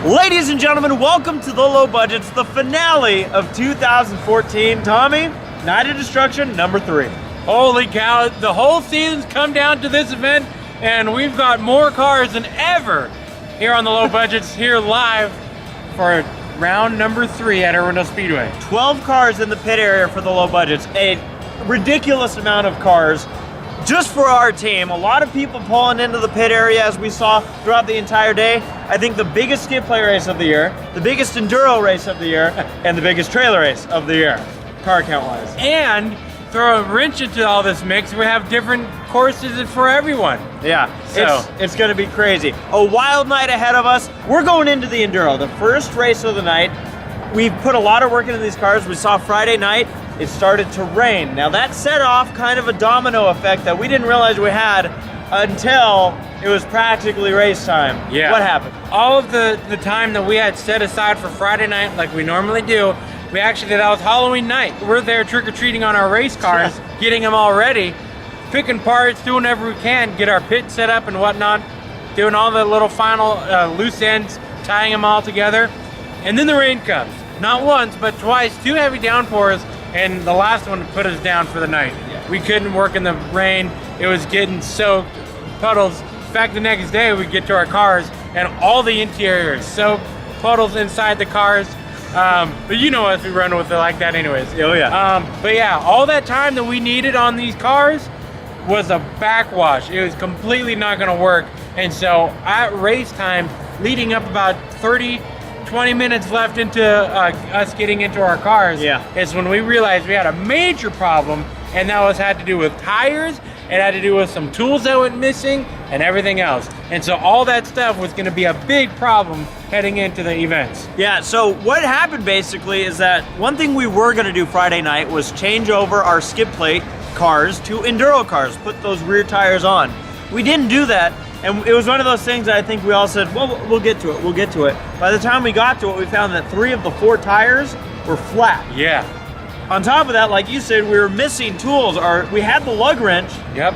Ladies and gentlemen, welcome to the Low Budgets, the finale of 2014. Tommy, Night of Destruction, number 3. Holy cow, the whole season's come down to this event, and we've got more cars than ever here on the Low Budgets, here live for round number 3 at Orlando Speedway. 12 cars in the pit area for the Low Budgets, a ridiculous amount of cars just for our team. A lot of people pulling into the pit area as we saw throughout the entire day. I think the biggest skid play race of the year, the biggest enduro race of the year, and the biggest trailer race of the year, car count wise. And throw a wrench into all this mix, we have different courses for everyone. Yeah, So it's gonna be crazy. A wild night ahead of us. We're going into the Enduro, the first race of the night. We've put a lot of work into these cars. We saw Friday night, it started to rain. Now that set off kind of a domino effect that we didn't realize we had until it was practically race time. Yeah. What happened? All of the time that we had set aside for Friday night, like we normally do, that was Halloween night. We're there trick-or-treating on our race cars, getting them all ready, picking parts, doing whatever we can, get our pit set up and whatnot, doing all the little final loose ends, tying them all together. And then the rain comes. Not once, but twice, 2 heavy downpours, and the last one put us down for the night. Yeah. We couldn't work in the rain. It was getting soaked, puddles. In fact, the next day we get to our cars and all the interiors soaked, puddles inside the cars. But you know us, we run with it like that anyways. Oh yeah. But yeah, all that time that we needed on these cars was a backwash. It was completely not gonna work. And so at race time, leading up about 20 minutes left into us getting into our cars, is when we realized we had a major problem, and that had to do with tires, it had to do with some tools that went missing, and everything else. And so all that stuff was gonna be a big problem heading into the events. Yeah, so what happened basically is that one thing we were gonna do Friday night was change over our skid plate cars to Enduro cars, put those rear tires on. We didn't do that. And it was one of those things that I think we all said, well, we'll get to it, we'll get to it. By the time we got to it, we found that 3 of the 4 tires were flat. Yeah. On top of that, like you said, we were missing tools. We had the lug wrench. Yep.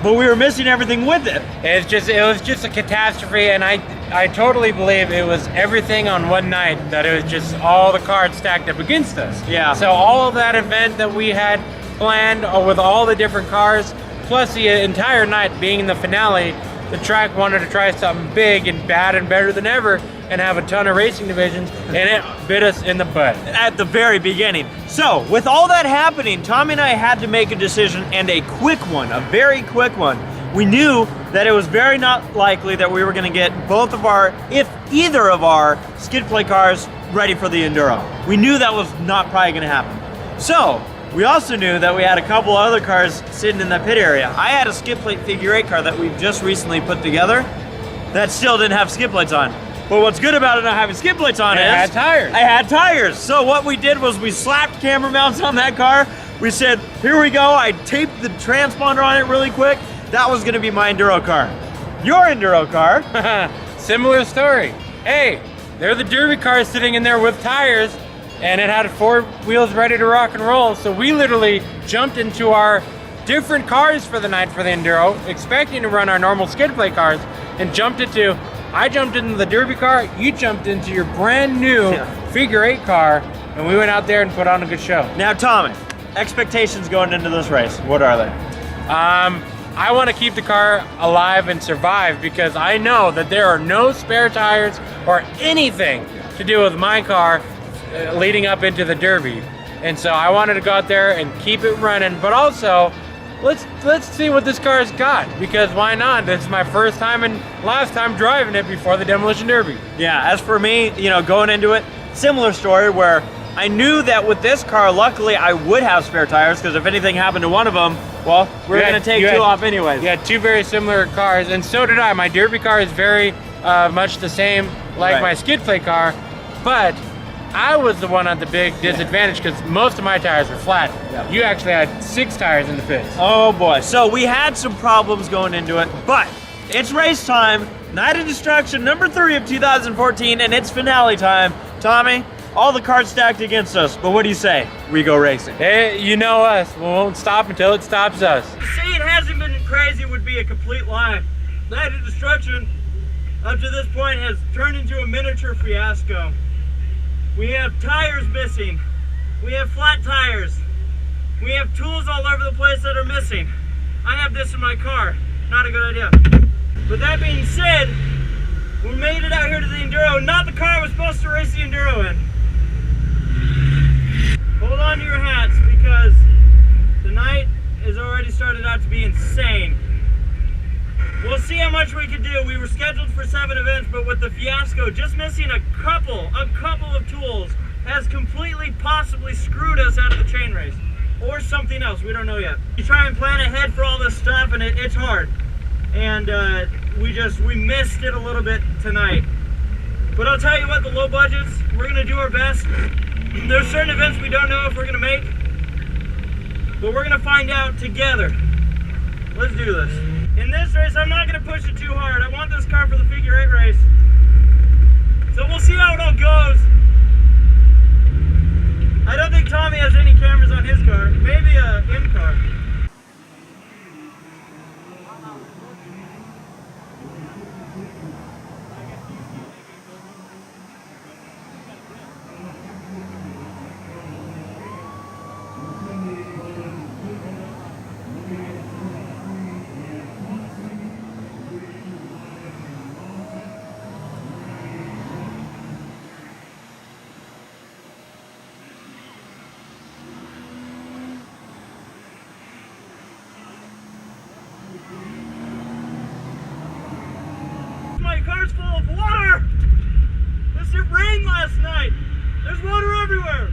But we were missing everything with it. It was just a catastrophe, and I totally believe it was everything on one night, that it was just all the cards stacked up against us. Yeah. So all of that event that we had planned with all the different cars, plus the entire night being the finale, the track wanted to try something big and bad and better than ever and have a ton of racing divisions, and it bit us in the butt. At the very beginning. So, with all that happening, Tommy and I had to make a decision, and a quick one, a very quick one. We knew that it was very not likely that we were gonna get both of our, if either of our skid plate cars ready for the Enduro. We knew that was not probably gonna happen. So, we also knew that we had a couple other cars sitting in that pit area. I had a skid plate figure 8 car that we've just recently put together that still didn't have skid plates on. But what's good about it not having skid plates on is... I had tires. I had tires. So what we did was we slapped camera mounts on that car. We said, here we go. I taped the transponder on it really quick. That was gonna be my Enduro car. Your Enduro car. Similar story. Hey, they're the Derby cars sitting in there with tires, and it had 4 wheels ready to rock and roll. So we literally jumped into our different cars for the night for the Enduro, expecting to run our normal skid plate cars, and I jumped into the Derby car, you jumped into your brand new figure 8 car, and we went out there and put on a good show. Now, Tommy, expectations going into this race, what are they? I want to keep the car alive and survive, because I know that there are no spare tires or anything to do with my car leading up into the Derby. And so I wanted to go out there and keep it running, but also let's see what this car's got, because why not? This is my first time and last time driving it before the Demolition Derby. Yeah, as for me, going into it, similar story where I knew that with this car, luckily I would have spare tires, because if anything happened to one of them, well, we're gonna take 2 off anyways. Yeah, 2 very similar cars, and so did I. My Derby car is very much the same like my skid plate car, but I was the one at the big disadvantage because most of my tires were flat. Yep. You actually had 6 tires in the pits. Oh boy, so we had some problems going into it, but it's race time. Night of Destruction, number 3 of 2014, and it's finale time. Tommy, all the cards stacked against us, but what do you say? We go racing. Hey, you know us. We won't stop until it stops us. To say it hasn't been crazy would be a complete lie. Night of Destruction up to this point has turned into a miniature fiasco. We have tires missing. We have flat tires. We have tools all over the place that are missing. I have this in my car. Not a good idea. But that being said, we made it out here to the Enduro, not the car I was supposed to race the Enduro in. Hold on to your hats because tonight has already started out to be insane. We'll see how much we can do. We were scheduled for 7 events, but with the fiasco, just missing a couple of tools has completely possibly screwed us out of the chain race. Or something else, we don't know yet. You try and plan ahead for all this stuff and it's hard. And we missed it a little bit tonight. But I'll tell you what, the low budgets, we're gonna do our best. There's certain events we don't know if we're gonna make, but we're gonna find out together. Let's do this. In this race, I'm not gonna push it too hard. I want this car for the figure 8 race. So we'll see how it all goes. I don't think Tommy has any cameras on his car. Maybe a in-car. My car's full of water! It rained last night! There's water everywhere!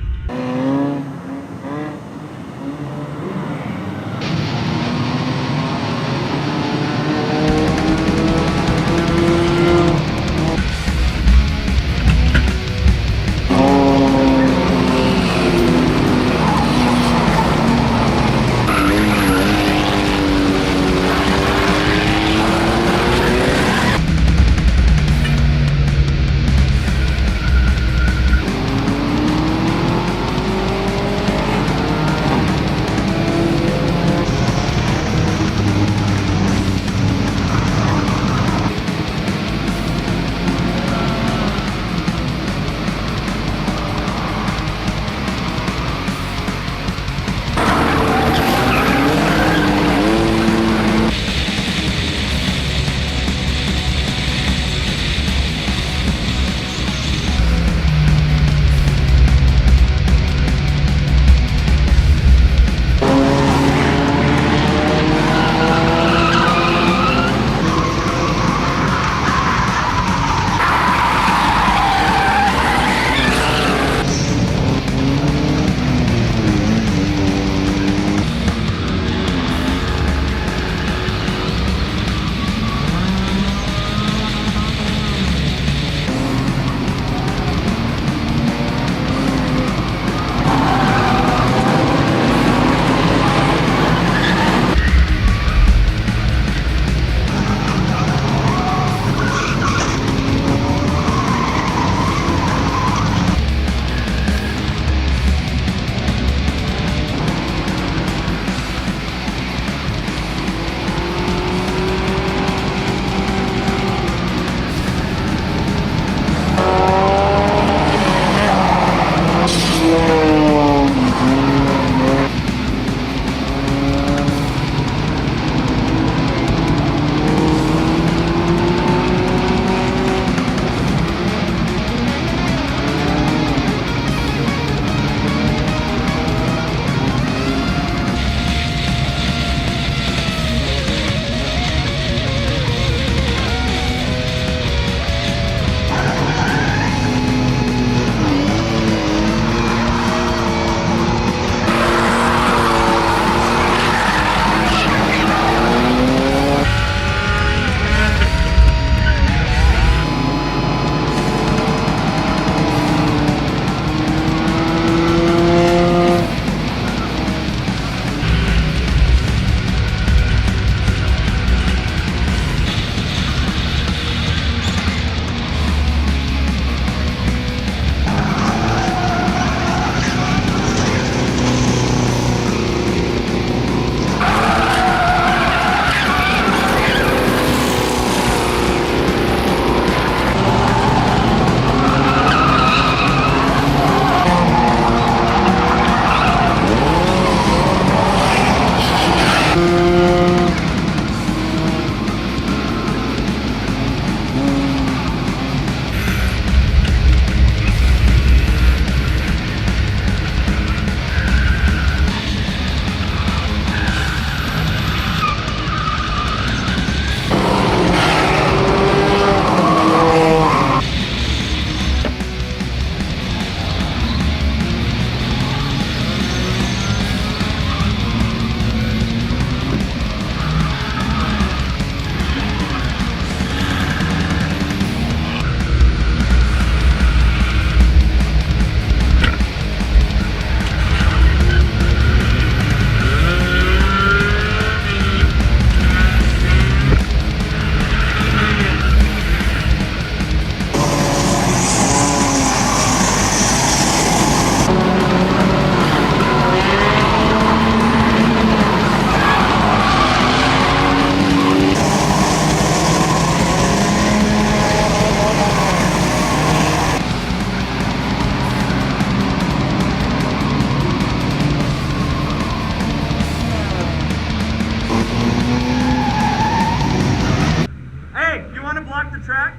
off the track.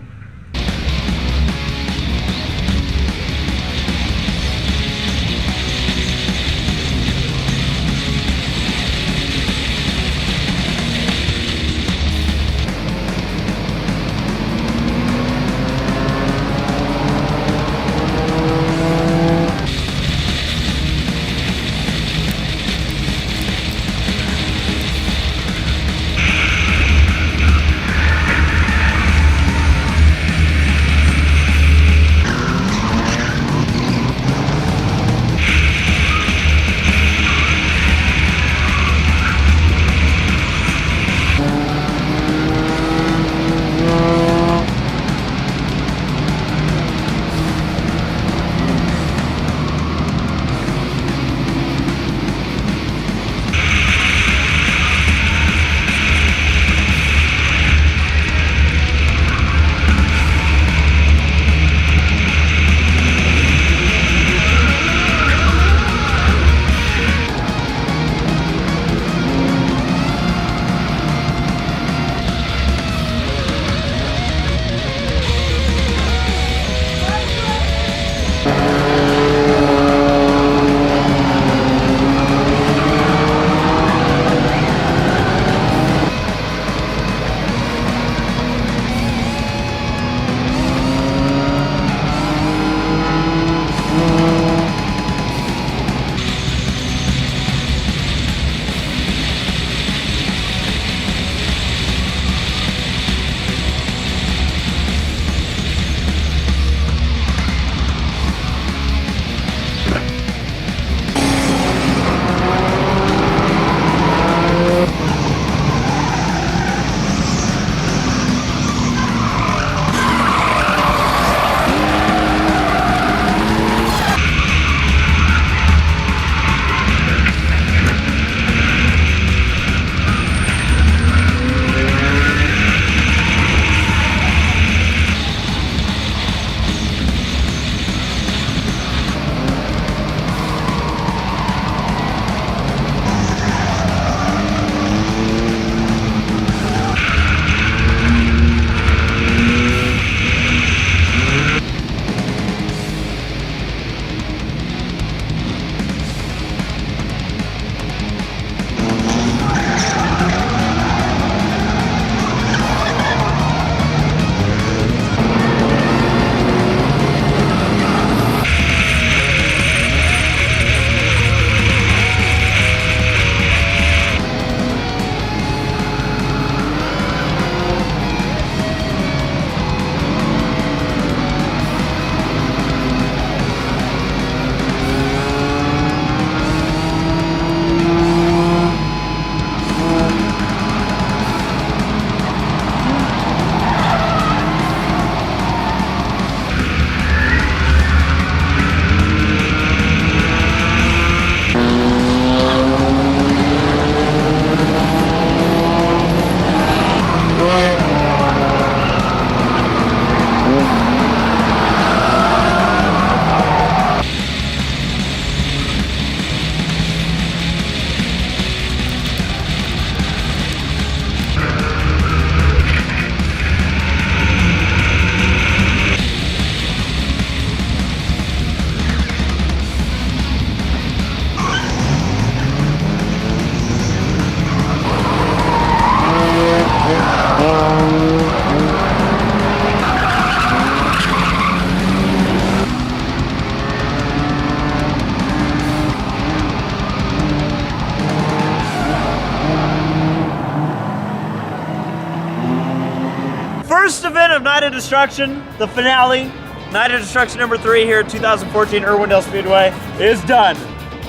First event of Night of Destruction, the finale, Night of Destruction number 3 here at 2014 Irwindale Speedway is done.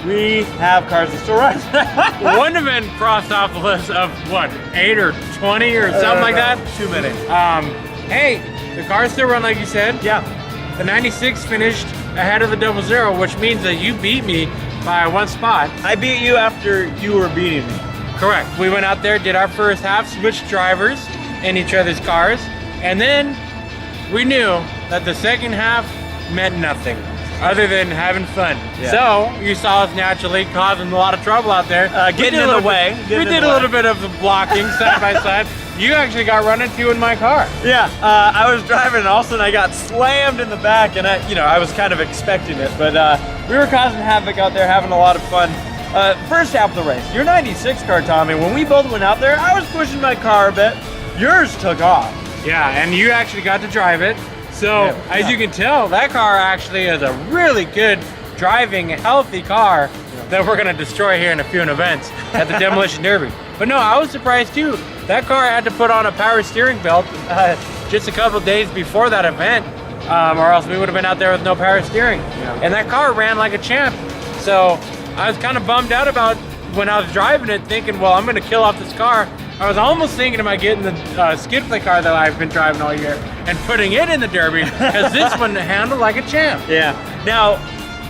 We have cars that still run. One event crossed off the list of what, 8 or 20 or something like that? Too many. Hey, the cars still run like you said. Yeah. The 96 finished ahead of the 00, which means that you beat me by 1 spot. I beat you after you were beating me. Correct. We went out there, did our first half, switched drivers in each other's cars, and then we knew that the second half meant nothing other than having fun. Yeah. So you saw us naturally causing a lot of trouble out there. Getting in the way. We did a little bit of the blocking side by side. You actually got run into in my car. Yeah, I was driving and all of a sudden I got slammed in the back, and I was kind of expecting it, but we were causing havoc out there, having a lot of fun. First half of the race, your 96 car, Tommy, when we both went out there, I was pushing my car a bit. Yours took off. Yeah, and you actually got to drive it. So, as you can tell, that car actually is a really good driving, healthy car that we're gonna destroy here in a few events at the Demolition Derby. But no, I was surprised too. That car had to put on a power steering belt just a couple days before that event, or else we would have been out there with no power steering. Yeah. And that car ran like a champ. So I was kind of bummed out about when I was driving it, thinking, well, I'm gonna kill off this car. I was almost thinking about getting the skid plate car that I've been driving all year and putting it in the Derby, because this one handled like a champ. Yeah. Now,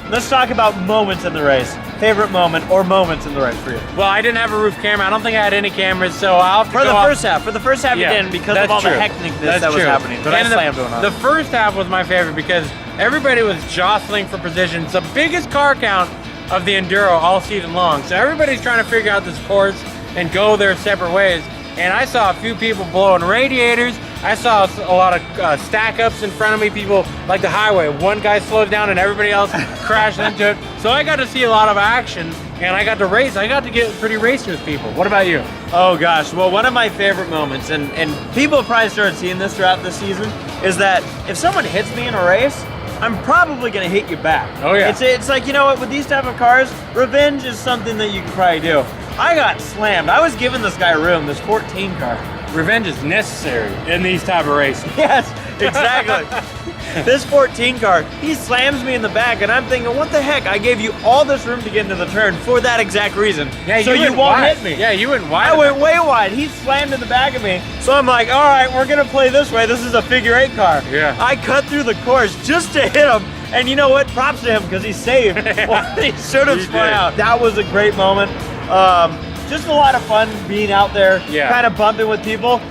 let's talk about moments in the race. Favorite moment or moments in the race for you? Well, I didn't have a roof camera. I don't think I had any cameras, so I'll have to For the go first half. For the first half, Yeah, you didn't because that's of all true. the hecticness That's that was true. happening. But And I slammed on it. the first half was my favorite because everybody was jostling for position. It's the biggest car count of the Enduro all season long. So everybody's trying to figure out this course and go their separate ways. And I saw a few people blowing radiators. I saw a lot of stack-ups in front of me, people like the highway. One guy slowed down and everybody else crashed into it. So I got to see a lot of action, and I got to race. I got to get pretty racy with people. What about you? Oh gosh, well, one of my favorite moments, and people have probably started seeing this throughout the season, is that if someone hits me in a race, I'm probably gonna hit you back. Oh yeah. It's like, you know what, with these type of cars, revenge is something that you can probably do. I got slammed. I was giving this guy room, this 14 car. Revenge is necessary in these type of races. Yes, exactly. This 14 car, he slams me in the back, and I'm thinking, what the heck? I gave you all this room to get into the turn for that exact reason. Yeah, so you went won't wide. hit me. Yeah, you went wide. I went way wide. He slammed in the back of me. So I'm like, all right, we're gonna play this way. This is a figure 8 car. Yeah. I cut through the course just to hit him. And you know what? Props to him because he saved. He should have He spun did. out. That was a great moment. Just a lot of fun being out there, Yeah. kind of bumping with people.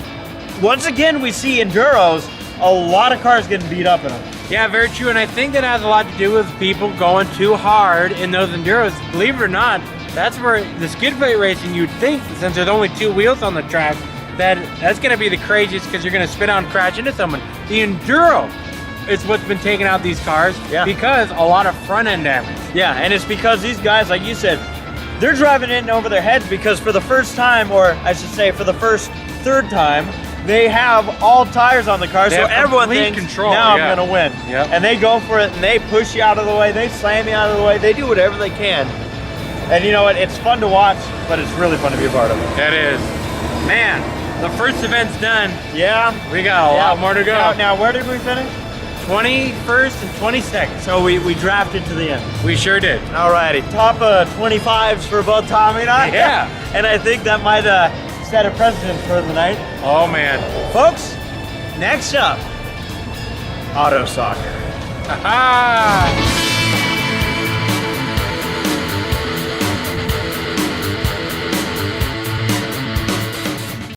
Once again, we see Enduros, a lot of cars getting beat up in them. Yeah, very true. And I think that has a lot to do with people going too hard in those Enduros. Believe it or not, that's where the skid plate racing, you'd think, since there's only 2 wheels on the track, that's going to be the craziest because you're going to spin out and crash into someone. The Enduro is what's been taking out these cars because a lot of front end damage. Yeah, and it's because these guys, like you said, they're driving it in over their heads because for the first time, or I should say for the first third time, they have all tires on the car, They so have everyone complete thinks, control, now yeah. I'm gonna win. Yep. And they go for it, and they push you out of the way, they slam you out of the way, they do whatever they can. And you know what, it's fun to watch, but it's really fun to be a part of it. That is. Man, the first event's done. Yeah. We got a lot more to go. Now, where did we finish? 21st and 22nd. So we drafted to the end. We sure did. Alrighty, top 25s for both Tommy and I. Yeah. And I think that might set a precedent for the night. Oh man. Folks, next up, auto soccer. Ha